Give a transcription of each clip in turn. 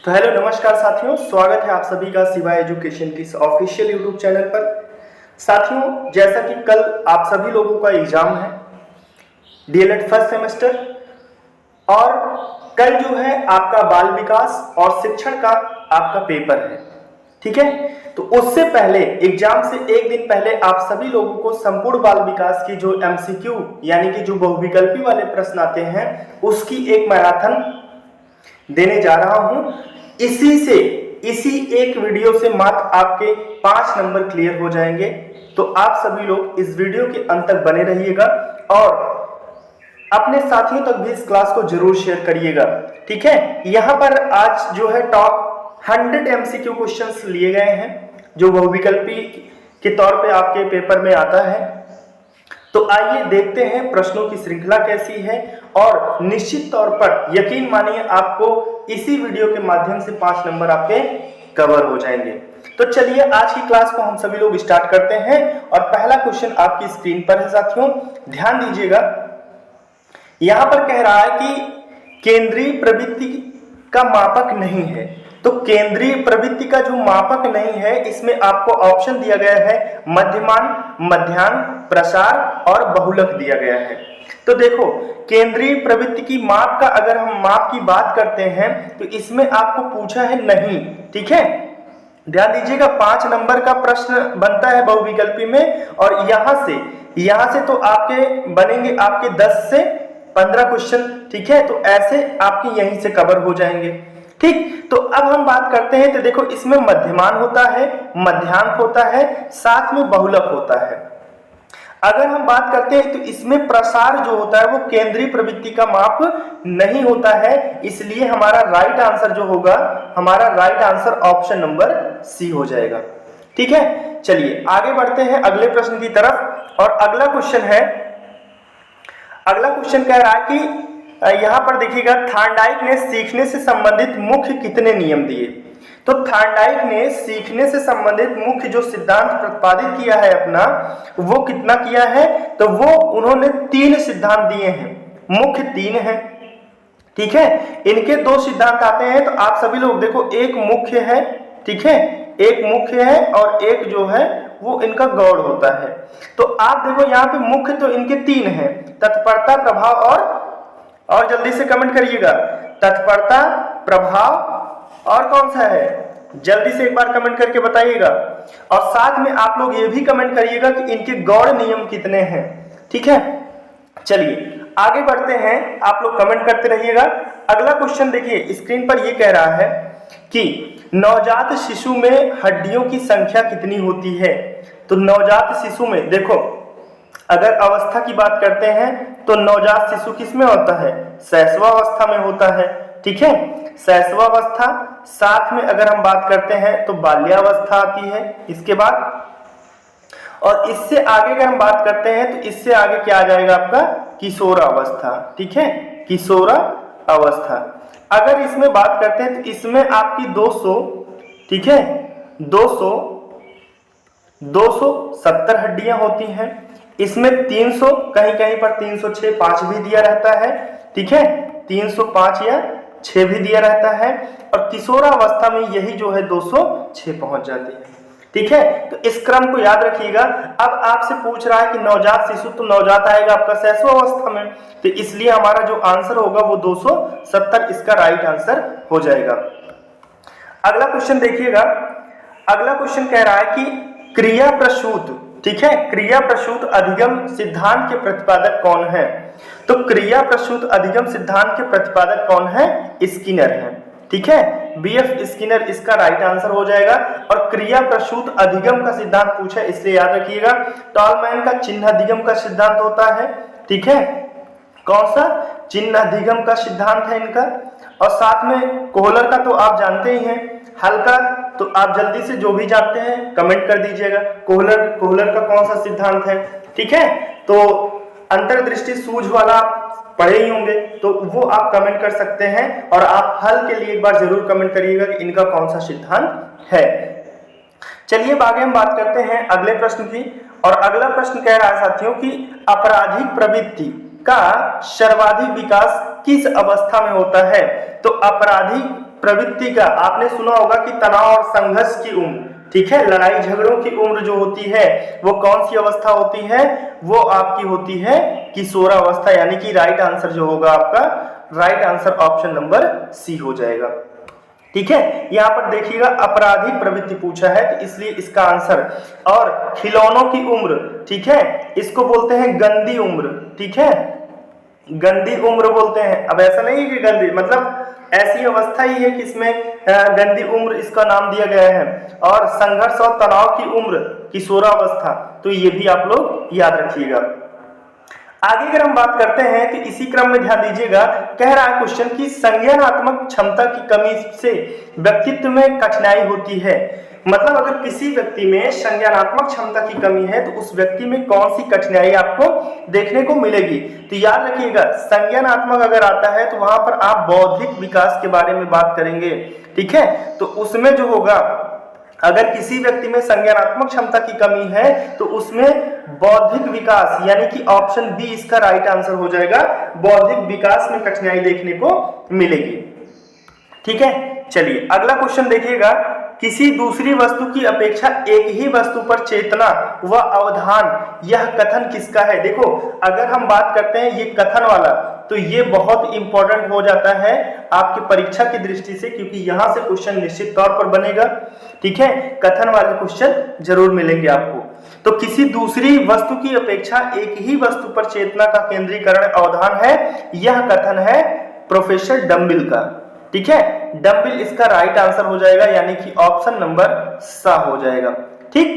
तो हेलो नमस्कार साथियों, स्वागत है आप सभी का शिवा एजुकेशन की इस ऑफिशियल यूट्यूब चैनल पर। साथियों, जैसा कि कल आप सभी लोगों का एग्जाम है डीएलएड फर्स्ट सेमेस्टर, और कल जो है आपका बाल विकास और शिक्षण का आपका पेपर है। ठीक है, तो उससे पहले एग्जाम से एक दिन पहले आप सभी लोगों को संपूर्ण बाल विकास की जो एमसीक्यू यानी कि जो बहुविकल्पी वाले प्रश्न आते हैं उसकी एक मैराथन देने जा रहा हूं। इसी एक वीडियो से मात्र आपके 5 नंबर क्लियर हो जाएंगे। तो आप सभी लोग इस वीडियो के अंत तक बने रहिएगा और अपने साथियों तक भी इस क्लास को जरूर शेयर करिएगा। ठीक है, यहां पर आज जो है टॉप 100 एमसीक्यू क्वेश्चंस लिए गए हैं जो बहुविकल्पी के तौर पे आपके पेपर में आता है। तो आइए देखते हैं प्रश्नों की श्रृंखला कैसी है, और निश्चित तौर पर यकीन मानिए आपको इसी वीडियो के माध्यम से 5 नंबर आपके कवर हो जाएंगे। तो चलिए आज की क्लास को हम सभी लोग स्टार्ट करते हैं, और पहला क्वेश्चन आपकी स्क्रीन पर है साथियों, ध्यान दीजिएगा। यहां पर कह रहा है कि केंद्रीय प्रवृत्ति का मापक नहीं है। तो केंद्रीय प्रवृत्ति का जो मापक नहीं है, इसमें आपको ऑप्शन दिया गया है मध्यमान, मध्याह्न, प्रसार और बहुलक दिया गया है। तो देखो, केंद्रीय प्रवृत्ति की माप का अगर हम माप की बात करते हैं तो इसमें आपको पूछा है नहीं। ठीक है, ध्यान दीजिएगा, 5 नंबर का प्रश्न बनता है बहुविकल्पी में, और यहां से तो आपके बनेंगे आपके 10 से 15 क्वेश्चन। ठीक है, तो ऐसे आपके यहीं से कवर हो जाएंगे। ठीक, तो अब हम बात करते हैं। तो देखो, इसमें मध्यमान होता है, मध्यांक होता है, साथ में बहुलक होता है। अगर हम बात करते हैं तो इसमें प्रसार जो होता है वो केंद्रीय प्रवृत्ति का माप नहीं होता है, इसलिए हमारा राइट आंसर जो होगा, हमारा right answer option number C हो जाएगा। ठीक है, चलिए आगे बढ़ते हैं अगले प्रश्न की तरफ। और अगला क्वेश्चन कह रहा है कि यहां पर देखिएगा, थार्नडाइक ने सीखने से संबंधित मुख्य कितने नियम दिए। तो थार्नडाइक ने सीखने से संबंधित मुख्य जो सिद्धांत प्रतिपादित किया है अपना, वो कितना किया है, तो वो उन्होंने 3 सिद्धांत दिए हैं, मुख्य 3 हैं। ठीक है, इनके 2 सिद्धांत आते हैं। तो आप सभी लोग देखो, एक मुख्य है, ठीक है, एक मुख्य है और एक जो है वो इनका गौड़ होता है। तो आप देखो यहाँ पे मुख्य तो इनके 3 हैं, तत्परता, प्रभाव और जल्दी से कमेंट करिएगा, तत्परता, प्रभाव और कौन सा है, जल्दी से एक बार कमेंट करके बताइएगा। और साथ में आप लोग ये भी कमेंट करिएगा कि इनके गौड़ नियम कितने हैं। ठीक है, चलिए आगे बढ़ते हैं, आप लोग कमेंट करते रहिएगा। अगला क्वेश्चन देखिए, स्क्रीन पर ये कह रहा है कि नवजात शिशु में हड्डियों की संख्या कितनी होती है। तो नवजात शिशु में देखो, अगर अवस्था की बात करते हैं तो नवजात शिशु किसमें होता है, शैशवावस्था में होता है। ठीक है, शैशवावस्था, साथ में अगर हम बात करते हैं तो बाल्यावस्था आती है इसके बाद, और इससे आगे अगर हम बात करते हैं तो इससे आगे क्या आ जाएगा आपका, किशोरावस्था। ठीक है, किशोरावस्था। अगर इसमें बात करते हैं तो इसमें आपकी 200, ठीक है, 270 हड्डियां होती हैं। इसमें 300, कहीं कहीं पर 306, 5 भी दिया रहता है। ठीक है, 305 या 6 भी दिया रहता है, और किशोरावस्था में यही जो है 206 पहुंच जाती है। ठीक है, तो इस क्रम को याद रखिएगा। अब आपसे पूछ रहा है कि नवजात शिशु, तो नवजात आएगा आपका शैशवावस्था में, तो इसलिए हमारा जो आंसर होगा वो 270 इसका राइट आंसर हो जाएगा। अगला क्वेश्चन देखिएगा, अगला क्वेश्चन कह रहा है कि क्रिया प्रसूत, ठीक है, क्रिया प्रसूत अधिगम सिद्धांत के प्रतिपादक कौन है। तो क्रिया प्रसूत अधिगम सिद्धांत के प्रतिपादक कौन है, स्किनर है। ठीक है, बीएफ स्किनर इसका राइट आंसर हो जाएगा। और क्रिया प्रसूत अधिगम का सिद्धांत पूछा इसलिए याद रखिएगा, टॉलमैन का चिन्ह अधिगम का सिद्धांत होता है। ठीक है, कौन सा, चिन्ह अधिगम का सिद्धांत है इनका। और साथ में कोहलर का तो आप जानते ही हैं, हल का तो आप जल्दी से जो भी जानते हैं कमेंट कर दीजिएगा, कोहलर का कौन सा सिद्धांत है। ठीक है, तो अंतर्दृष्टि सूझ वाला पढ़े ही होंगे, तो वो आप कमेंट कर सकते हैं, और आप हल के लिए एक बार जरूर कमेंट करिएगा कि इनका कौन सा सिद्धांत है। चलिए आगे हम बात करते हैं अगले प्रश्न की। और अगला प्रश्न कह रहा है साथियों कि आपराधिक प्रवृत्ति का सर्वाधिक विकास किस अवस्था में होता है। तो आपराधिक प्रवृत्ति का, आपने सुना होगा कि तनाव और संघर्ष की उम्र, ठीक है, लड़ाई झगड़ों की उम्र जो होती है वो कौन सी अवस्था होती है, वो आपकी होती है किशोरावस्था, यानी कि राइट आंसर जो होगा आपका, right answer option number C हो जाएगा। ठीक है, यहाँ पर देखिएगा आपराधिक प्रवृत्ति पूछा है तो इसलिए इसका आंसर, और खिलौनों की उम्र, ठीक है, इसको बोलते हैं गंदी उम्र, ठीक है, गंदी उम्र बोलते हैं। अब ऐसा नहीं है कि गंदी, मतलब ऐसी अवस्था ही है कि इसमें गंदी उम्र इसका नाम दिया गया है। और संघर्ष और तनाव की उम्र किशोरावस्था, तो ये भी आप लोग याद रखिएगा। आगे अगर हम बात करते हैं तो इसी क्रम में ध्यान दीजिएगा, कह रहा है क्वेश्चन की संज्ञानात्मक क्षमता की कमी से व्यक्तित्व में कठिनाई होती है। मतलब अगर किसी व्यक्ति में संज्ञानात्मक क्षमता की कमी है तो उस व्यक्ति में कौन सी कठिनाई आपको देखने को मिलेगी। तो याद रखिएगा, संज्ञानात्मक अगर आता है तो वहां पर आप बौद्धिक विकास के बारे में बात करेंगे, ठीक है। तो उसमें जो होगा, अगर किसी व्यक्ति में संज्ञानात्मक क्षमता की कमी है तो उसमें बौद्धिक विकास, यानी कि ऑप्शन बी इसका राइट आंसर हो जाएगा, बौद्धिक विकास में कठिनाई देखने को मिलेगी। ठीक है, चलिए अगला क्वेश्चन देखिएगा, किसी दूसरी वस्तु की अपेक्षा एक ही वस्तु पर चेतना व अवधान, यह कथन किसका है। देखो अगर हम बात करते हैं ये कथन वाला, तो ये बहुत इंपॉर्टेंट हो जाता है आपकी परीक्षा की दृष्टि से, क्योंकि यहां से क्वेश्चन निश्चित तौर पर बनेगा। ठीक है, कथन वाले क्वेश्चन जरूर मिलेंगे आपको। तो किसी दूसरी वस्तु की अपेक्षा एक ही वस्तु पर चेतना का केंद्रीकरण अवधान है, यह कथन है प्रोफेसर डम्बिल का। ठीक है, डम्बिल इसका राइट आंसर हो जाएगा, यानी कि ऑप्शन नंबर सा हो जाएगा। ठीक,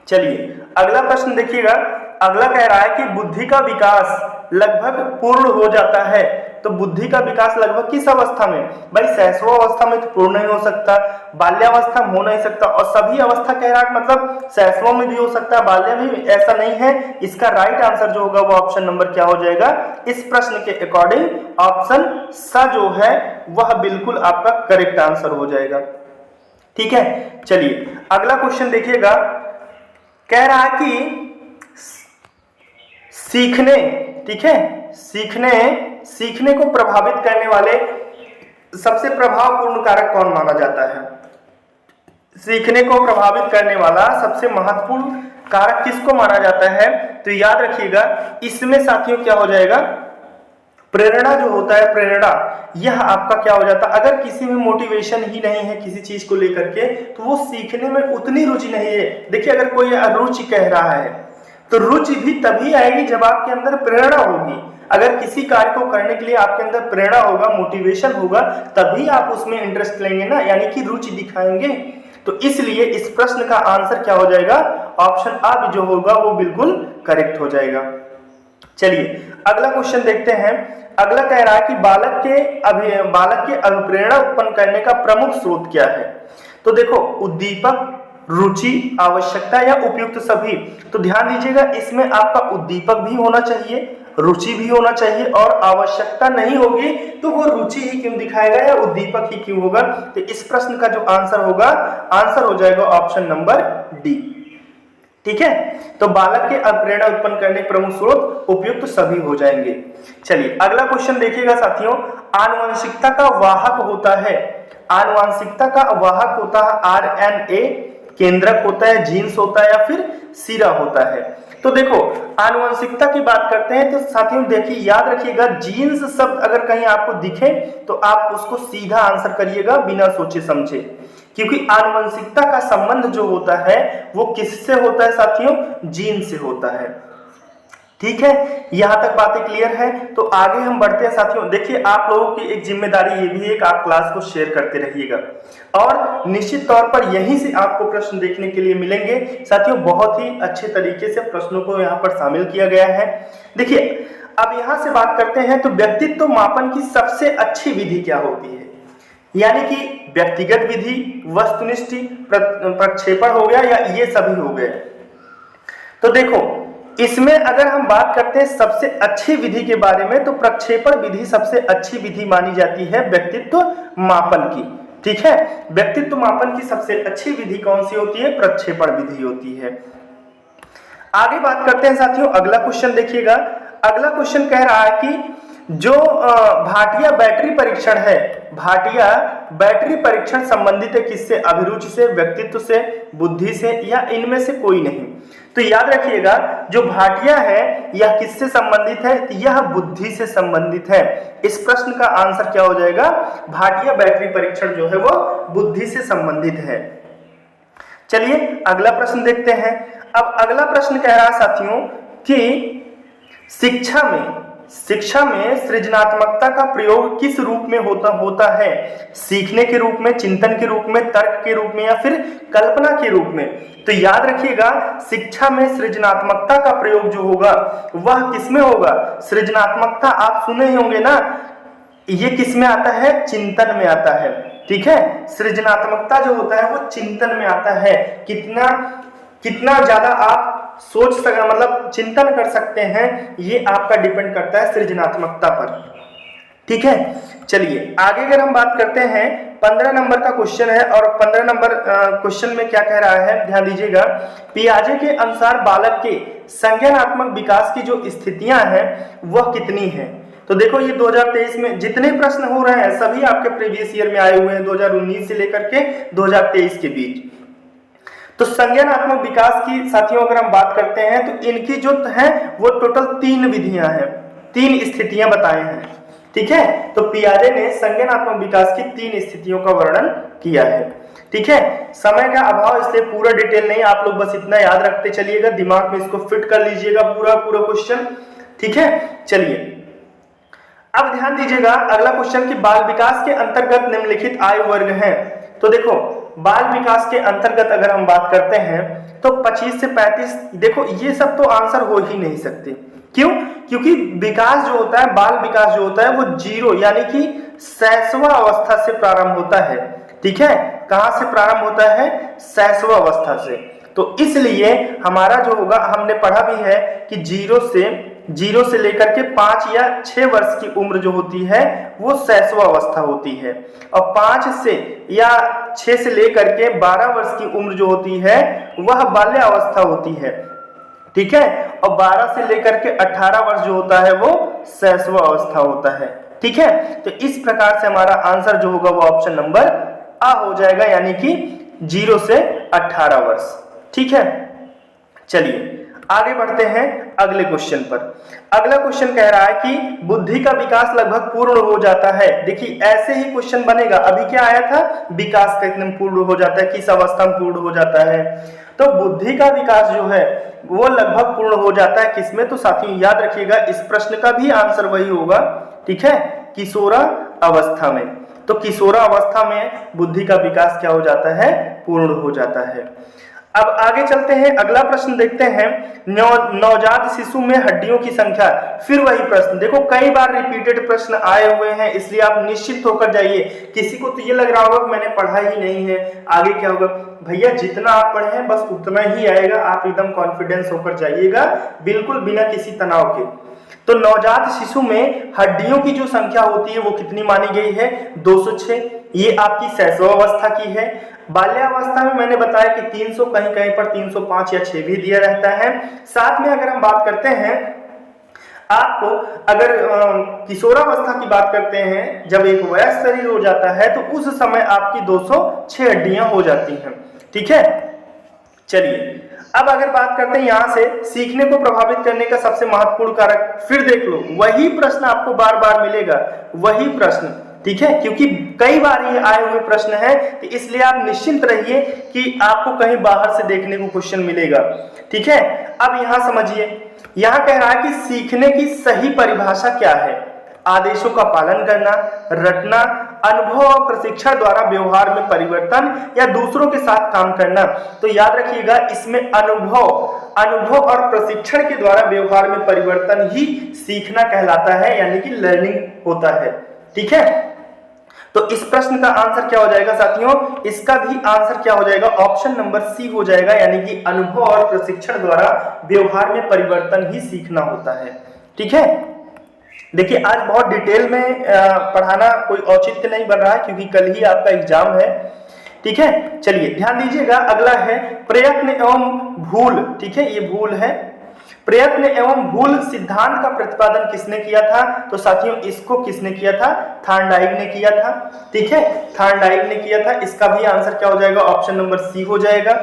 चलिए अगला प्रश्न देखिएगा। अगला कह रहा है कि बुद्धि का विकास लगभग पूर्ण हो जाता है। तो बुद्धि का विकास लगभग किस अवस्था में, भाई शैशवावस्था में तो पूर्ण नहीं हो सकता, बाल्यावस्था में हो नहीं सकता, और सभी अवस्था कह रहा है मतलब शैशव में भी हो सकता है, बाल्य में भी, ऐसा नहीं है। इसका राइट आंसर जो होगा वो ऑप्शन नंबर क्या हो जाएगा, इस प्रश्न के अकॉर्डिंग ऑप्शन सा जो है वह बिल्कुल आपका करेक्ट आंसर हो जाएगा। ठीक है, चलिए अगला क्वेश्चन देखिएगा, कह रहा है कि सीखने, ठीक है, सीखने को प्रभावित करने वाले सबसे प्रभावपूर्ण कारक कौन माना जाता है। सीखने को प्रभावित करने वाला सबसे महत्वपूर्ण कारक किसको माना जाता है। तो याद रखिएगा, इसमें साथियों क्या हो जाएगा, प्रेरणा जो होता है, प्रेरणा, यह आपका क्या हो जाता है। अगर किसी में मोटिवेशन ही नहीं है किसी चीज को लेकर के, तो वो सीखने में उतनी रुचि नहीं है। देखिए अगर कोई रुचि कह रहा है तो रुचि भी तभी आएगी जब आपके अंदर प्रेरणा होगी। अगर किसी कार्य को करने के लिए आपके अंदर प्रेरणा होगा, मोटिवेशन होगा, तभी आप उसमें इंटरेस्ट लेंगे ना, यानी कि रुचि दिखाएंगे। तो इसलिए इस प्रश्न का आंसर क्या हो जाएगा, ऑप्शन आ जो होगा वो बिल्कुल करेक्ट हो जाएगा। चलिए अगला क्वेश्चन देखते हैं। अगला कह रहा है कि बालक के अभिप्रेरणा उत्पन्न करने का प्रमुख स्रोत क्या है। तो देखो उद्दीपक, रुचि, आवश्यकता या उपयुक्त सभी। तो ध्यान दीजिएगा, इसमें आपका उद्दीपक भी होना चाहिए, रुचि भी होना चाहिए, और आवश्यकता नहीं होगी तो वो रुचि ही क्यों दिखाएगा या उद्दीपक ही क्यों होगा। तो इस प्रश्न का जो आंसर होगा, आंसर हो जाएगा ऑप्शन नंबर डी। ठीक है, तो बालक के अभिप्रेरणा उत्पन्न करने के प्रमुख स्रोत उपयुक्त सभी हो जाएंगे। चलिए अगला क्वेश्चन देखिएगा साथियों, आनुवंशिकता का वाहक होता है, आनुवंशिकता का वाहक होता है आरएनए, केंद्रक होता है, जीन्स होता है, या फिर सिरा होता है। तो देखो आनुवंशिकता की बात करते हैं तो साथियों देखिए याद रखिएगा, जीन्स शब्द अगर कहीं आपको दिखे तो आप उसको सीधा आंसर करिएगा बिना सोचे समझे, क्योंकि आनुवंशिकता का संबंध जो होता है वो किससे होता है साथियों, जीन से होता है। ठीक है, यहां तक बातें क्लियर है। तो आगे हम बढ़ते हैं साथियों। देखिए आप लोगों की एक जिम्मेदारी ये भी है कि आप क्लास को शेयर करते रहिएगा, और निश्चित तौर पर यहीं से आपको प्रश्न देखने के लिए मिलेंगे साथियों। बहुत ही अच्छे तरीके से प्रश्नों को यहाँ पर शामिल किया गया है। देखिए अब यहाँ से बात करते हैं, तो व्यक्तित्व मापन की सबसे अच्छी विधि क्या होती है, यानी कि व्यक्तिगत विधि, वस्तुनिष्ठ प्रक्षेपण हो गया, या ये सभी हो गए। तो देखो इसमें अगर हम बात करते हैं सबसे अच्छी विधि के बारे में, तो प्रक्षेपण विधि सबसे अच्छी विधि मानी जाती है व्यक्तित्व मापन की। ठीक है, व्यक्तित्व मापन की सबसे अच्छी विधि कौन सी होती है, प्रक्षेपण विधि होती है। आगे बात करते हैं साथियों, अगला क्वेश्चन देखिएगा। अगला क्वेश्चन कह रहा है कि जो भाटिया बैटरी परीक्षण है, भाटिया बैटरी परीक्षण संबंधित है किससे? अभिरुचि से, व्यक्तित्व से, बुद्धि से, या इनमें से कोई नहीं। तो याद रखिएगा जो भाटिया है यह किससे संबंधित है? यह बुद्धि से संबंधित है। इस प्रश्न का आंसर क्या हो जाएगा? भाटिया बैटरी परीक्षण जो है वो बुद्धि से संबंधित है। चलिए अगला प्रश्न देखते हैं। अब अगला प्रश्न कह रहा है साथियों कि शिक्षा में सृजनात्मकता का प्रयोग किस रूप में होता है? सीखने के रूप में, चिंतन के रूप में, तर्क के रूप में, या फिर कल्पना के रूप में? तो याद रखिएगा शिक्षा में सृजनात्मकता का प्रयोग जो होगा वह किसमें होगा? सृजनात्मकता आप सुने ही होंगे ना, ये किसमें आता है? चिंतन में आता है। ठीक है, सृजनात्मकता जो होता है वो चिंतन में आता है। कितना ज्यादा आप सोच सकते, मतलब चिंतन कर सकते हैं, ये आपका डिपेंड करता है सृजनात्मकता पर। ठीक है, चलिए आगे अगर हम बात करते हैं 15 नंबर का क्वेश्चन है, और 15 नंबर क्वेश्चन में क्या कह रहा है ध्यान दीजिएगा। पियाजे के अनुसार बालक के संज्ञानात्मक विकास की जो स्थितियां हैं वह कितनी हैं? तो देखो ये 2023 में जितने प्रश्न हो रहे हैं सभी आपके प्रीवियस ईयर में आए हुए हैं, 2019 से लेकर के 2023 के बीच। तो संज्ञानात्मक विकास की साथियों अगर हम बात करते हैं तो इनकी जो है वो टोटल 3 विधियां हैं, 3 स्थितियां बताए हैं। ठीक है, तो पियाजे ने संज्ञानात्मक विकास की 3 स्थितियों का वर्णन किया है। ठीक है, समय का अभाव इसलिए पूरा डिटेल नहीं, आप लोग बस इतना याद रखते चलिएगा, दिमाग में इसको फिट कर लीजिएगा पूरा क्वेश्चन। ठीक है, चलिए अब ध्यान दीजिएगा अगला क्वेश्चन कि बाल विकास के अंतर्गत निम्नलिखित आयु वर्ग हैं। तो देखो बाल विकास के अंतर्गत अगर हम बात करते हैं तो 25 से 35, देखो ये सब तो आंसर हो ही नहीं सकते। क्यों? क्योंकि विकास जो होता है, बाल विकास जो होता है वो 0 यानी कि शैशव अवस्था से प्रारंभ होता है। ठीक है, कहां से प्रारंभ होता है? शैशव अवस्था से। तो इसलिए हमारा जो होगा, हमने पढ़ा भी है कि 0 से लेकर के 5 या 6 वर्ष की उम्र जो होती है वो शैशव अवस्था होती है, और 5 से या 6 से लेकर के 12 वर्ष की उम्र जो होती है वह बाल्य अवस्था होती है। ठीक है, और 12 से लेकर के 18 वर्ष जो होता है वो शैशव अवस्था होता है। ठीक है, तो इस प्रकार से हमारा आंसर जो होगा वो ऑप्शन नंबर आ हो जाएगा, यानी कि 0 से 18 वर्ष। ठीक है, चलिए आगे बढ़ते हैं अगले क्वेश्चन पर। अगला क्वेश्चन कह रहा है कि बुद्धि का विकास लगभग पूर्ण हो जाता है। देखिए ऐसे ही क्वेश्चन बनेगा, अभी क्या आया था? विकास कितने पूर्ण हो जाता है, किस अवस्था में पूर्ण हो जाता है? तो बुद्धि का विकास जो है वो लगभग पूर्ण हो जाता है किसमें? तो साथियों याद रखिएगा इस प्रश्न का भी आंसर वही होगा। ठीक है, किशोरा अवस्था में। तो किशोरा अवस्था में बुद्धि का विकास क्या हो जाता है? पूर्ण हो जाता है। अब आगे चलते हैं, अगला प्रश्न देखते हैं। नवजात शिशु में हड्डियों की संख्या, फिर वही प्रश्न। देखो कई बार रिपीटेड प्रश्न आए हुए हैं, इसलिए आप निश्चित होकर जाइए। किसी को तो ये लग रहा होगा कि मैंने पढ़ा ही नहीं है, आगे क्या होगा? भैया जितना आप पढ़े हैं बस उतना ही आएगा, आप एकदम कॉन्फिडेंस होकर जाइएगा, बिल्कुल बिना किसी तनाव के। तो नवजात शिशु में हड्डियों की जो संख्या होती है वो कितनी मानी गई है? 206। ये आपकी शैशव अवस्था की है। बाल्यावस्था में मैंने बताया कि 300, कहीं कहीं पर 305 या 6 भी दिया रहता है। साथ में अगर हम बात करते हैं आपको, अगर किशोरावस्था की बात करते हैं, जब एक वयस्क शरीर हो जाता है तो उस समय आपकी 206 हड्डियां हो जाती हैं। ठीक है, चलिए अब अगर बात करते हैं यहां से सीखने को प्रभावित करने का सबसे महत्वपूर्ण कारक, फिर देख लो वही प्रश्न आपको बार बार मिलेगा, वही प्रश्न। ठीक है, क्योंकि कई बार ये आए हुए प्रश्न है, तो इसलिए आप निश्चिंत रहिए कि आपको कहीं बाहर से देखने को क्वेश्चन मिलेगा। ठीक है, अब यहां समझिए, यहां कह रहा है कि सीखने की सही परिभाषा क्या है? आदेशों का पालन करना, रटना, अनुभव और प्रशिक्षण द्वारा व्यवहार में परिवर्तन, या दूसरों के साथ काम करना। तो याद रखिएगा इसमें अनुभव और प्रशिक्षण के द्वारा व्यवहार में परिवर्तन ही सीखना कहलाता है, यानी कि लर्निंग होता है। ठीक है, तो इस प्रश्न का आंसर क्या हो जाएगा साथियों? इसका भी आंसर क्या हो जाएगा? ऑप्शन नंबर सी हो जाएगा, यानी कि अनुभव और प्रशिक्षण द्वारा व्यवहार में परिवर्तन ही सीखना होता है। ठीक है, देखिए आज बहुत डिटेल में पढ़ाना कोई औचित्य नहीं बन रहा है, क्योंकि कल ही आपका एग्जाम है। ठीक है, चलिए ध्यान दीजिएगा, अगला है प्रयत्न एवं भूल। ठीक है, ये भूल है। प्रयत्न एवं भूल सिद्धांत का प्रतिपादन किसने किया था? तो साथियों इसको किसने किया था? थार्नडाइक ने किया था। ठीक है, थार्नडाइक ने किया था। इसका भी आंसर क्या हो जाएगा? ऑप्शन नंबर सी हो जाएगा।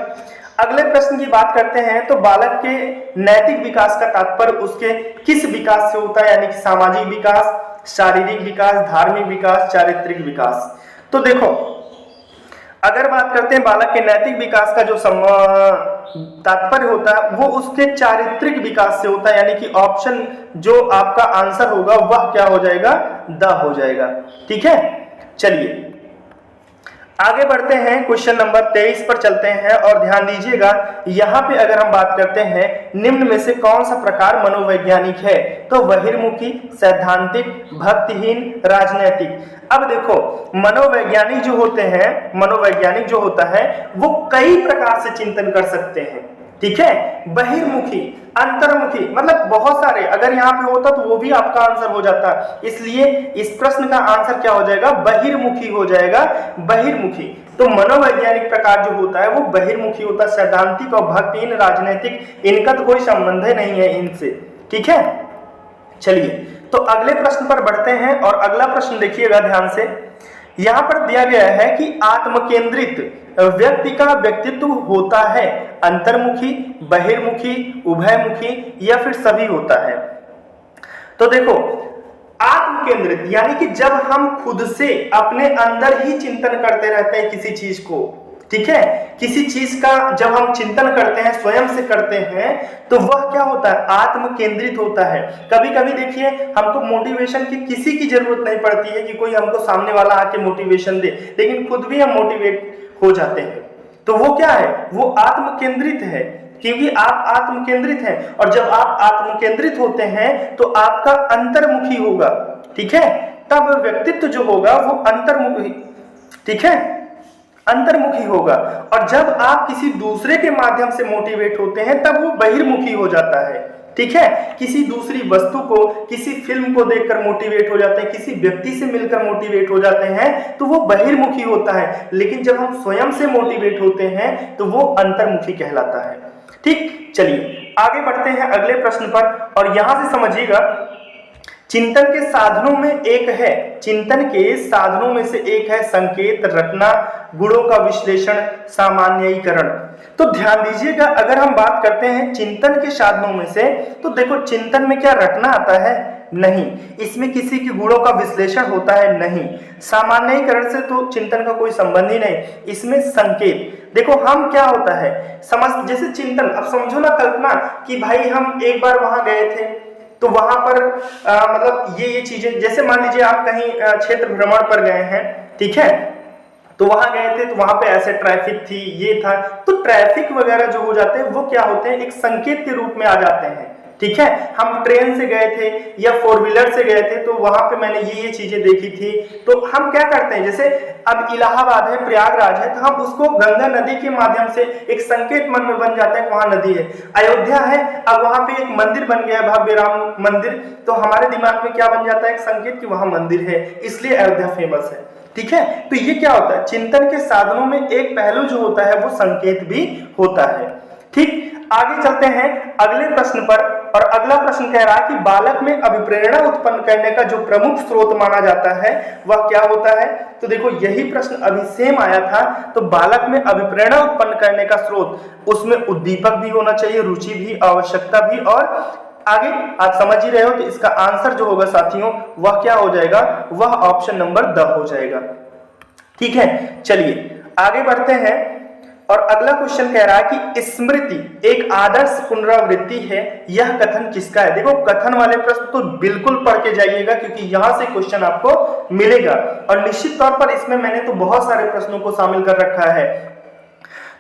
अगले प्रश्न की बात करते हैं तो बालक के नैतिक विकास का तात्पर्य उसके किस विकास से होता है, यानी कि सामाजिक विकास, शारीरिक विकास, धार्मिक विकास, चारित्रिक विकास। तो देखो, अगर बात करते हैं बालक के नैतिक विकास का जो तात्पर्य होता है वो उसके चारित्रिक विकास से होता है, यानी कि ऑप्शन जो आपका आंसर होगा वह क्या हो जाएगा? द हो जाएगा। ठीक है, चलिए आगे बढ़ते हैं, क्वेश्चन नंबर 23 पर चलते हैं और ध्यान दीजिएगा, यहाँ पे अगर हम बात करते हैं निम्न में से कौन सा प्रकार मनोवैज्ञानिक है? तो बहिर्मुखी, सैद्धांतिक, भक्तिहीन, राजनैतिक। अब देखो, मनोवैज्ञानिक जो होते हैं, मनोवैज्ञानिक जो होता है वो कई प्रकार से चिंतन कर सकते हैं। ठीक है, बहिर्मुखी, अंतर्मुखी, मतलब बहुत सारे, अगर यहाँ पे होता तो वो भी आपका आंसर हो जाता, इसलिए इस प्रश्न का आंसर क्या हो जाएगा? बहिर्मुखी हो जाएगा, बहिर्मुखी। तो मनोवैज्ञानिक प्रकार जो होता है वो बहिर्मुखी होता है। सैद्धांतिक और भक्तिहीन, राजनीतिक, इनका तो कोई संबंध ही नहीं है इनसे। ठीक है, चलिए तो अगले प्रश्न पर बढ़ते हैं और अगला प्रश्न देखिएगा ध्यान से। यहाँ पर दिया गया है कि आत्मकेंद्रित व्यक्ति का व्यक्तित्व होता है अंतर्मुखी, बहिर्मुखी, उभयमुखी या फिर सभी होता है। तो देखो, आत्मकेंद्रित यानी कि जब हम खुद से अपने अंदर ही चिंतन करते रहते हैं किसी चीज को, ठीक है, किसी चीज का जब हम चिंतन करते हैं, स्वयं से करते हैं, तो वह क्या होता है? आत्म केंद्रित होता है। कभी कभी देखिए, हमको मोटिवेशन की किसी की जरूरत नहीं पड़ती है कि कोई हमको सामने वाला आके मोटिवेशन दे, लेकिन खुद भी हम मोटिवेट हो जाते हैं। तो वो क्या है? वो आत्म केंद्रित है, क्योंकि आप आत्म केंद्रित हैं, और जब आप आत्म केंद्रित होते हैं तो आपका अंतर्मुखी होगा। ठीक है, तब व्यक्तित्व जो होगा वो अंतर्मुखी, ठीक है, अंतर्मुखी होगा। और जब आप किसी दूसरे के माध्यम से मोटिवेट होते हैं तब वो बहिर्मुखी हो जाता है। ठीक है, किसी दूसरी वस्तु को, किसी फिल्म को देखकर मोटिवेट हो जाते हैं, किसी व्यक्ति से मिलकर मोटिवेट हो जाते हैं, तो वो बहिर्मुखी होता है। लेकिन जब हम स्वयं से मोटिवेट होते हैं तो वो अंतर्मुखी कहलाता है। ठीक, चलिए आगे बढ़ते हैं अगले प्रश्न पर और यहां से समझिएगा, चिंतन के साधनों में एक है, चिंतन के साधनों में से एक है संकेत रटना, गुणों का विश्लेषण, सामान्यीकरण। तो ध्यान दीजिएगा, अगर हम बात करते हैं चिंतन के साधनों में से, तो देखो चिंतन में क्या रटना आता है? नहीं। इसमें किसी के गुणों का विश्लेषण होता है? नहीं। सामान्यीकरण से तो चिंतन का कोई संबंध ही नहीं। इसमें संकेत, देखो हम क्या होता है समझ, जैसे चिंतन, अब समझो ना, कल्पना कि भाई हम एक बार वहां गए थे तो वहां पर मतलब ये चीजें, जैसे मान लीजिए आप कहीं क्षेत्र भ्रमण पर गए हैं, ठीक है, तो वहां गए थे तो वहां पे ऐसे ट्रैफिक थी, ये था, तो ट्रैफिक वगैरह जो हो जाते हैं वो क्या होते हैं? एक संकेत के रूप में आ जाते हैं। ठीक है, हम ट्रेन से गए थे या 4 व्हीलर से गए थे तो वहां पे मैंने ये चीजें देखी थी, तो हम क्या करते हैं, जैसे अब इलाहाबाद है, प्रयागराज है, तो हम उसको गंगा नदी के माध्यम से एक संकेत मन में बन जाता है कि वहां नदी है। अयोध्या है, अब वहां पे एक मंदिर बन गया है, भव्य राम मंदिर, तो हमारे दिमाग में क्या बन जाता है? एक संकेत कि वहां मंदिर है, इसलिए अयोध्या फेमस है। ठीक है, तो ये क्या होता है? चिंतन के साधनों में एक पहलू जो होता है वो संकेत भी होता है। ठीक, आगे चलते हैं अगले प्रश्न पर और अगला प्रश्न कह रहा है कि बालक में अभिप्रेरणा उत्पन्न करने का जो प्रमुख स्रोत माना जाता है वह क्या होता है? तो देखो यही प्रश्न अभी सेम आया था। तो बालक में अभिप्रेरणा उत्पन्न करने का स्रोत, उसमें उद्दीपक भी होना चाहिए, रुचि भी, आवश्यकता भी, और आगे आप समझ ही रहे हो। तो इसका आंसर जो होगा साथियों वह क्या हो जाएगा? वह ऑप्शन नंबर द हो जाएगा। ठीक है, चलिए आगे बढ़ते हैं और अगला क्वेश्चन कह रहा है कि स्मृति एक आदर्श पुनरावृत्ति है, यह कथन किसका है? देखो कथन वाले प्रश्न तो बिल्कुल पढ़ के जाइएगा क्योंकि यहां से क्वेश्चन आपको मिलेगा और निश्चित तौर पर इसमें मैंने तो बहुत सारे प्रश्नों को शामिल कर रखा है।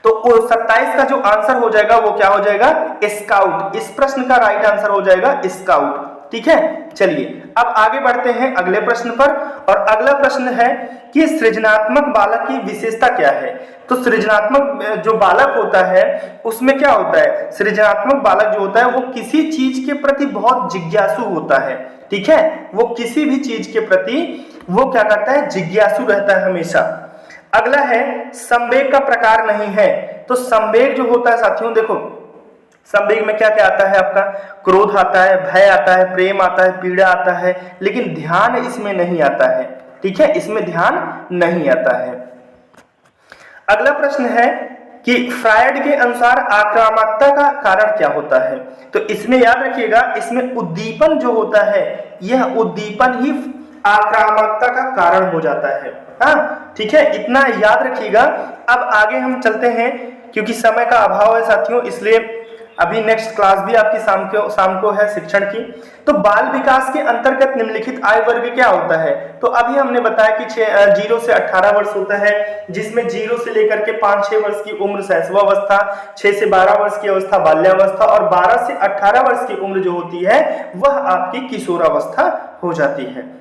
तो 27 का जो आंसर हो जाएगा वो क्या हो जाएगा? स्काउट। इस प्रश्न का राइट आंसर हो जाएगा स्काउट। ठीक है, चलिए अब आगे बढ़ते हैं अगले प्रश्न पर और अगला प्रश्न है कि सृजनात्मक बालक की विशेषता क्या है? तो सृजनात्मक जो बालक होता है उसमें क्या होता है? सृजनात्मक बालक जो होता है वो किसी चीज के प्रति बहुत जिज्ञासु होता है। ठीक है, वो किसी भी चीज के प्रति वो क्या करता है? जिज्ञासु रहता है हमेशा। अगला है संवेग का प्रकार नहीं है। तो संवेग जो होता है साथियों, देखो संवेग में क्या क्या आता है आपका, क्रोध आता है, भय आता है, प्रेम आता है, पीड़ा आता है, लेकिन ध्यान इसमें नहीं आता है। ठीक है, इसमें ध्यान नहीं आता है। अगला प्रश्न है कि फ्रायड के अनुसार आक्रामकता का कारण क्या होता है। तो इसमें याद रखिएगा, इसमें उद्दीपन जो होता है, यह उद्दीपन ही आक्रामकता का कारण हो जाता है। हाँ ठीक है, इतना याद रखिएगा। अब आगे हम चलते हैं, क्योंकि समय का अभाव है साथियों, इसलिए अभी नेक्स्ट क्लास भी आपकी शाम को है शिक्षण की। तो बाल विकास के अंतर्गत निम्नलिखित आयु वर्ग क्या होता है। तो अभी हमने बताया कि 0 से 18 वर्ष होता है, जिसमें 0 से लेकर के 5-6 वर्ष की उम्र शैशवावस्था, 6 से 12 वर्ष की अवस्था बाल्यावस्था, और 12 से 18 वर्ष की उम्र जो होती है वह आपकी किशोरावस्था हो जाती है।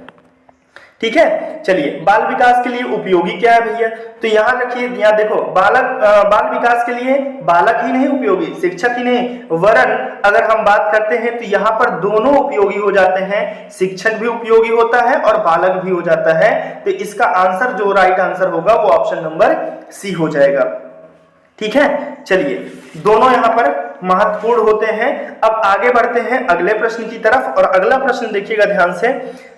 ठीक है, चलिए बाल विकास के लिए उपयोगी क्या है भैया। तो यहाँ रखिए, यहाँ देखो, बाल विकास के लिए बालक ही नहीं उपयोगी, शिक्षक ही नहीं, वरन अगर हम बात करते हैं तो यहाँ पर दोनों उपयोगी हो जाते हैं, शिक्षक भी उपयोगी होता है और बालक भी हो जाता है। तो इसका आंसर जो राइट आंसर होगा वो ऑप्शन नंबर सी हो जाएगा। ठीक है, चलिए दोनों यहाँ पर महत्वपूर्ण होते हैं। अब आगे बढ़ते हैं अगले प्रश्न की तरफ, और अगला प्रश्न देखिएगा ध्यान से।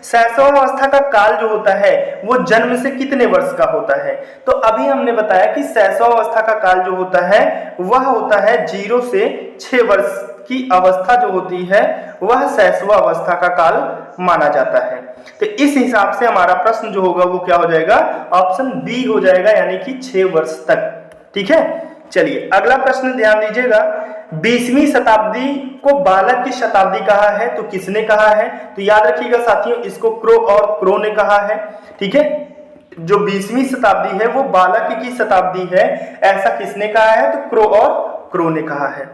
शैशवावस्था का काल जो होता है वो जन्म से कितने वर्ष का होता है। तो अभी हमने बताया कि शैशवावस्था का काल जो होता है वह होता है 0 से 6 वर्ष की अवस्था जो होती है वह शैशवावस्था का काल माना जाता है। तो इस हिसाब से हमारा प्रश्न जो होगा वो क्या हो जाएगा, ऑप्शन बी हो जाएगा, यानी कि 6 वर्ष तक। ठीक है, चलिए अगला प्रश्न ध्यान दीजिएगा। 20वीं शताब्दी को बालक की शताब्दी कहा है, तो किसने कहा है। तो याद रखिएगा साथियों, इसको क्रो और क्रो ने कहा है। ठीक है, जो 20वीं शताब्दी है वो बालक की शताब्दी है, ऐसा किसने कहा है, तो क्रो और क्रो ने कहा है।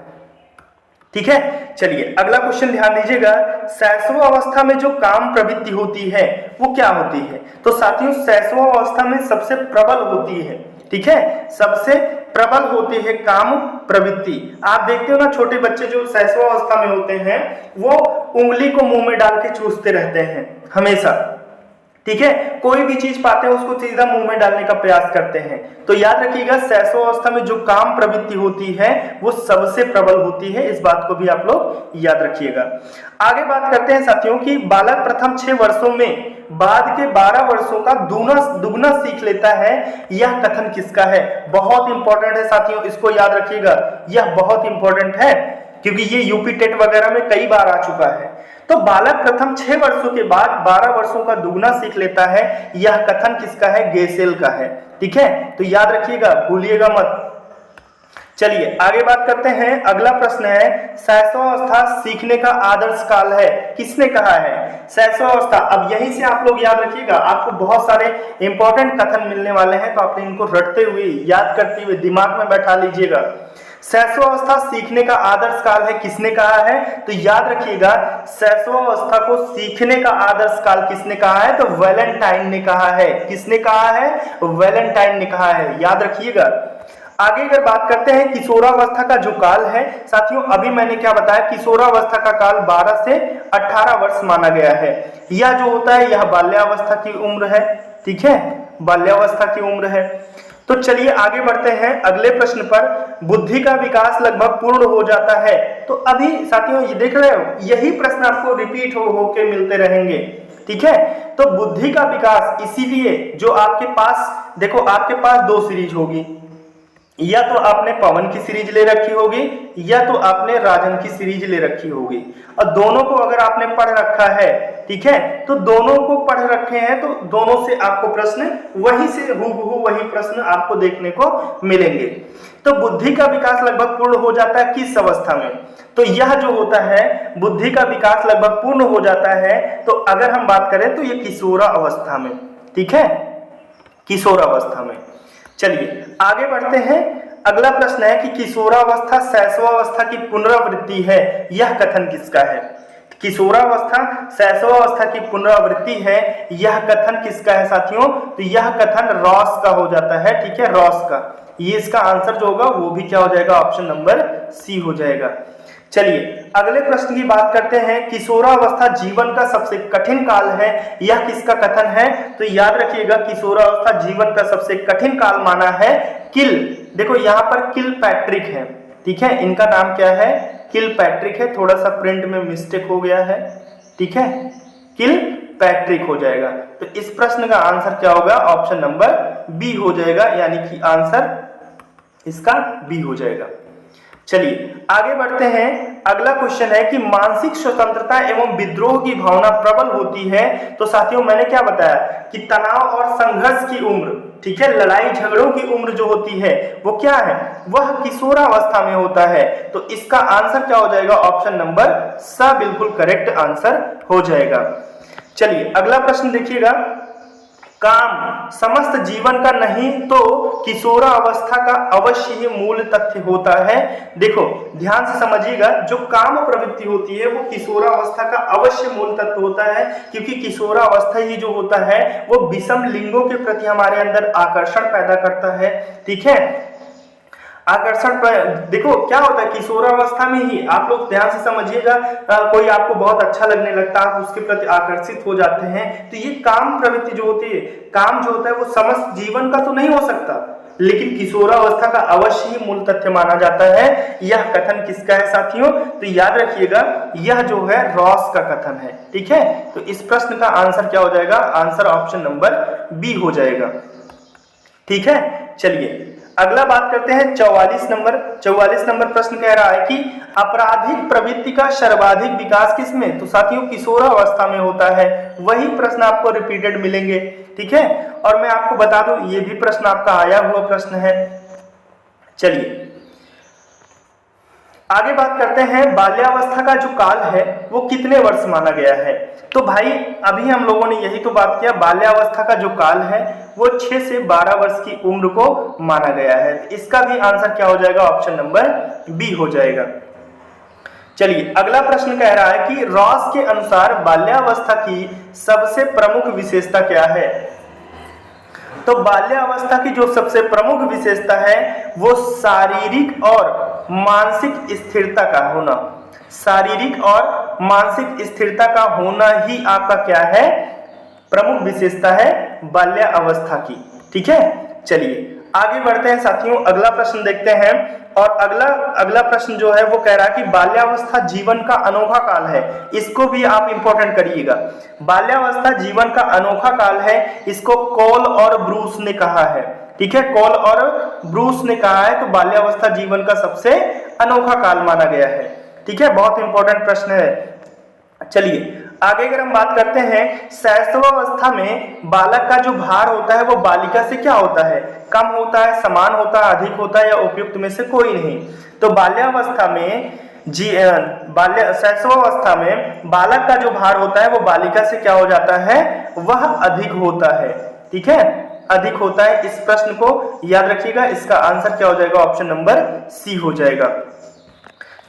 ठीक है, चलिए अगला क्वेश्चन ध्यान दीजिएगा। शैशवावस्था में जो काम प्रवृत्ति होती है वो क्या होती है। तो साथियों शैशवावस्था में सबसे प्रबल होती है, ठीक है, सबसे प्रबल होती है काम प्रवृत्ति। आप देखते हो ना, छोटे बच्चे जो शैशवावस्था में होते हैं वो उंगली को मुंह में डाल के चूसते रहते हैं हमेशा। ठीक है, कोई भी चीज पाते हैं उसको सीधा मुंह में डालने का प्रयास करते हैं। तो याद रखिएगा शैशवावस्था में जो काम प्रवृत्ति होती है वो सबसे प्रबल होती है, इस बात को भी आप लोग याद रखिएगा। आगे बात करते हैं साथियों कि बालक प्रथम 6 वर्षों में बाद के 12 वर्षों का दुगना सीख लेता है, यह कथन किसका है। बहुत इंपॉर्टेंट है साथियों, इसको याद रखिएगा, यह बहुत इंपॉर्टेंट है क्योंकि ये यूपी टेट वगैरह में कई बार आ चुका है। तो बालक प्रथम 6 वर्षों के बाद 12 वर्षों का दुगना सीख लेता है, यह कथन किसका है, गेसेल का है। ठीक है, तो याद रखिएगा, भूलिएगा मत। चलिए आगे बात करते हैं। अगला प्रश्न है, शैशवावस्था सीखने का आदर्श काल है, किसने कहा है। शैशवावस्था, अब यहीं से आप लोग याद रखिएगा, आपको बहुत सारे इंपॉर्टेंट कथन मिलने वाले हैं, तो आप इनको रटते हुए याद करते हुए दिमाग में बैठा लीजिएगा। शैशवावस्था सीखने का आदर्श काल है, किसने कहा है। तो याद रखिएगा शैशवावस्था को सीखने का आदर्श काल किसने कहा है, तो वैलेंटाइन ने कहा है। किसने कहा है, वैलेंटाइन ने कहा है, याद रखिएगा। आगे अगर बात करते हैं किशोरावस्था का जो काल है साथियों, अभी मैंने क्या बताया, किशोरावस्था का काल 12 से 18 वर्ष माना गया है। यह जो होता है यह बाल्यावस्था की उम्र है। ठीक है, बाल्यावस्था की उम्र है। तो चलिए आगे बढ़ते हैं अगले प्रश्न पर। बुद्धि का विकास लगभग पूर्ण हो जाता है। तो अभी साथियों ये देख रहे हो, यही प्रश्न आपको रिपीट होके मिलते रहेंगे। ठीक है, तो बुद्धि का विकास, इसीलिए जो आपके पास देखो, आपके पास 2 सीरीज होगी, या तो आपने पवन की सीरीज ले रखी होगी या तो आपने राजन की सीरीज ले रखी होगी, और दोनों को अगर आपने पढ़ रखा है, ठीक है, तो दोनों को पढ़ रखे हैं तो दोनों से आपको प्रश्न वही से हूबहू वही प्रश्न आपको देखने को मिलेंगे। तो बुद्धि का विकास लगभग पूर्ण हो जाता है किस अवस्था में। तो यह जो होता है बुद्धि का विकास लगभग पूर्ण हो जाता है, तो अगर हम बात करें तो ये किशोरावस्था में। ठीक है, किशोरावस्था में। चलिए आगे बढ़ते हैं। अगला प्रश्न है कि किशोरावस्था शैशवावस्था की पुनरावृत्ति है, यह कथन किसका है। किशोरावस्था शैशवावस्था की पुनरावृत्ति है, यह कथन किसका है साथियों। तो यह कथन रॉस का हो जाता है। ठीक है, रॉस का। ये इसका आंसर जो होगा वो भी क्या हो जाएगा, ऑप्शन नंबर सी हो जाएगा। चलिए अगले प्रश्न की बात करते हैं। किशोरावस्था जीवन का सबसे कठिन काल है, यह किसका कथन है। तो याद रखिएगा किशोरावस्था जीवन का सबसे कठिन काल माना है किल। देखो यहाँ पर किल पैट्रिक है। ठीक है, इनका नाम क्या है, किलपैट्रिक है, थोड़ा सा प्रिंट में मिस्टेक हो गया है, ठीक है, किलपैट्रिक हो जाएगा। तो इस प्रश्न का आंसर क्या होगा, ऑप्शन नंबर बी हो जाएगा, यानी कि आंसर इसका बी हो जाएगा। चलिए आगे बढ़ते हैं। अगला क्वेश्चन है कि मानसिक स्वतंत्रता एवं विद्रोह की भावना प्रबल होती है। तो साथियों मैंने क्या बताया कि तनाव और संघर्ष की उम्र, ठीक है, लड़ाई झगड़ों की उम्र जो होती है वो क्या है, वह किशोरावस्था में होता है। तो इसका आंसर क्या हो जाएगा, ऑप्शन नंबर स बिल्कुल करेक्ट आंसर हो जाएगा। चलिए अगला प्रश्न देखिएगा, काम समस्त जीवन का नहीं तो किशोरावस्था का अवश्य ही मूल तथ्य होता है। देखो ध्यान से समझिएगा, जो काम प्रवृत्ति होती है वो किशोरावस्था का अवश्य मूल तत्व होता है, क्योंकि किशोरावस्था ही जो होता है वो विषम लिंगों के प्रति हमारे अंदर आकर्षण पैदा करता है, ठीक है। आकर्षण पर देखो क्या होता है, किशोरावस्था में ही आप लोग ध्यान से समझिएगा, कोई आपको बहुत अच्छा लगने लगता है, आप उसके प्रति आकर्षित हो जाते हैं। तो ये काम प्रवृत्ति जो होती है, काम जो होता है वो समस्त जीवन का तो नहीं हो सकता, लेकिन किशोरावस्था का अवश्य ही मूल तथ्य माना जाता है। यह कथन किसका है साथियों, तो याद रखिएगा यह जो है रॉस का कथन है, ठीक है। तो इस प्रश्न का आंसर क्या हो जाएगा, आंसर ऑप्शन नंबर बी हो जाएगा, ठीक है। चलिए अगला बात करते हैं 44 नंबर प्रश्न कह रहा है कि आपराधिक प्रवृत्ति का सर्वाधिक विकास किसमें, तो साथियों किशोरावस्था में होता है। वही प्रश्न आपको रिपीटेड मिलेंगे, ठीक है। और मैं आपको बता दूं ये भी प्रश्न आपका आया हुआ प्रश्न है। चलिए आगे बात करते हैं, बाल्यावस्था का जो काल है वो कितने वर्ष माना गया है। तो भाई अभी हम लोगों ने यही तो बात किया, बाल्यावस्था का जो काल है वो 6 से 12 वर्ष की उम्र को माना गया है। इसका भी आंसर क्या हो जाएगा, ऑप्शन नंबर बी हो जाएगा। चलिए अगला प्रश्न कह रहा है कि रॉस के अनुसार बाल्यावस्था की सबसे प्रमुख विशेषता क्या है। तो बाल्यावस्था की जो सबसे प्रमुख विशेषता है वो शारीरिक और मानसिक स्थिरता का होना, शारीरिक और मानसिक स्थिरता का होना ही आपका क्या है, प्रमुख विशेषता है बाल्यावस्था की, ठीक है। चलिए आगे बढ़ते हैं साथियों, अगला प्रश्न देखते हैं। और अगला प्रश्न जो है वो कह रहा है कि बाल्यावस्था जीवन का अनोखा काल है। इसको भी आप इंपॉर्टेंट करिएगा, बाल्यावस्था जीवन का अनोखा काल है, इसको कॉल और ब्रूस ने कहा है, ठीक है। कॉल और ब्रूस ने कहा है, तो बाल्यावस्था जीवन का सबसे अनोखा काल माना गया है, ठीक है। बहुत इंपॉर्टेंट प्रश्न है। चलिए आगे अगर हम बात करते हैं, शैशवावस्था में बालक का जो भार होता है वो बालिका से क्या होता है, कम होता है, समान होता है, अधिक होता है, या उपयुक्त में से कोई नहीं। तो बाल्यावस्था में शैशवावस्था में बालक का जो भार होता है वो बालिका से क्या हो जाता है, वह अधिक होता है, ठीक है, अधिक होता है। इस प्रश्न को याद रखिएगा, इसका आंसर क्या हो जाएगा, ऑप्शन नंबर सी हो जाएगा।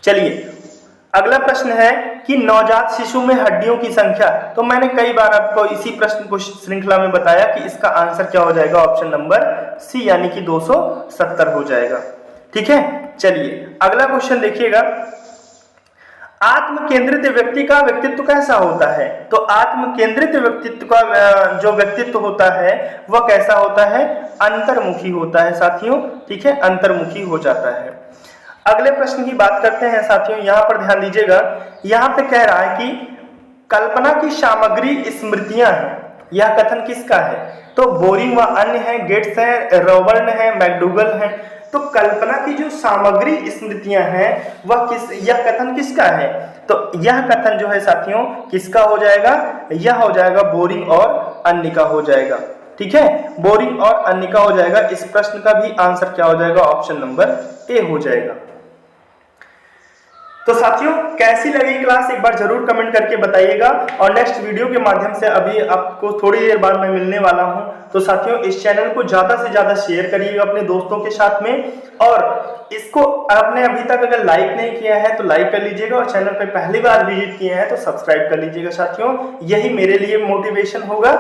चलिए अगला प्रश्न है कि नवजात शिशु में हड्डियों की संख्या। तो मैंने कई बार आपको इसी प्रश्न को श्रृंखला में बताया कि इसका आंसर क्या हो जाएगा, ऑप्शन नंबर सी यानी कि 270 हो जाएगा, ठीक है। चलिए अगला क्वेश्चन देखिएगा, आत्म केंद्रित व्यक्ति का व्यक्तित्व कैसा होता है। तो आत्म केंद्रित व्यक्तित्व का जो व्यक्तित्व होता है वह कैसा होता है, अंतर्मुखी होता है साथियों, ठीक है, अंतर्मुखी हो जाता है। अगले प्रश्न की बात करते हैं साथियों, यहां पर ध्यान दीजिएगा, यहां पे कह रहा है कि कल्पना की सामग्री स्मृतियां हैं। यह कथन किसका है, तो बोरिंग व अन्य है, गेट्स है, रॉबर्न है, मैकडूगल है। तो कल्पना की जो सामग्री स्मृतियां हैं वह यह कथन किसका है, तो यह कथन जो है साथियों किसका हो जाएगा, यह हो जाएगा बोरिंग और अन्य का हो जाएगा, ठीक है, बोरिंग और अन्य का हो जाएगा। इस प्रश्न का भी आंसर क्या हो जाएगा, ऑप्शन नंबर ए हो जाएगा। तो साथियों कैसी लगी क्लास एक बार जरूर कमेंट करके बताइएगा, और नेक्स्ट वीडियो के माध्यम से अभी आपको थोड़ी देर बाद मैं मिलने वाला हूं। तो साथियों इस चैनल को ज्यादा से ज्यादा शेयर करिएगा अपने दोस्तों के साथ में, और इसको आपने अभी तक अगर लाइक नहीं किया है तो लाइक कर लीजिएगा, और चैनल पे पहली बार विजिट किए हैं तो सब्सक्राइब कर लीजिएगा साथियों। यही मेरे लिए मोटिवेशन होगा,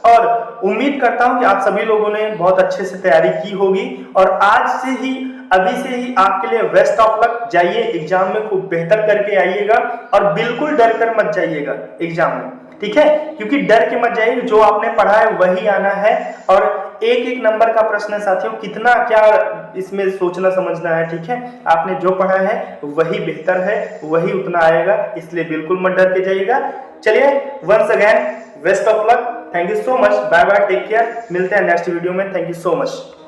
और उम्मीद करता हूं कि आप सभी लोगों ने बहुत अच्छे से तैयारी की होगी, और आज से ही अभी से ही आपके लिए बेस्ट ऑफ लक। जाइए एग्जाम में खूब बेहतर करके आइएगा और बिल्कुल डर कर मत जाइएगा एग्जाम में, ठीक है? क्योंकि डर के मत जाइए, जो आपने पढ़ा है वही आना है और एक एक नंबर का प्रश्न है साथियों, कितना क्या इसमें सोचना समझना है, ठीक है? आपने जो पढ़ा है वही बेहतर है, वही उतना आएगा, इसलिए बिल्कुल मत डर के जाइएगा। चलिए once again best of luck, thank you so much, bye bye, take care, मिलते हैं नेक्स्ट वीडियो में, थैंक यू सो मच।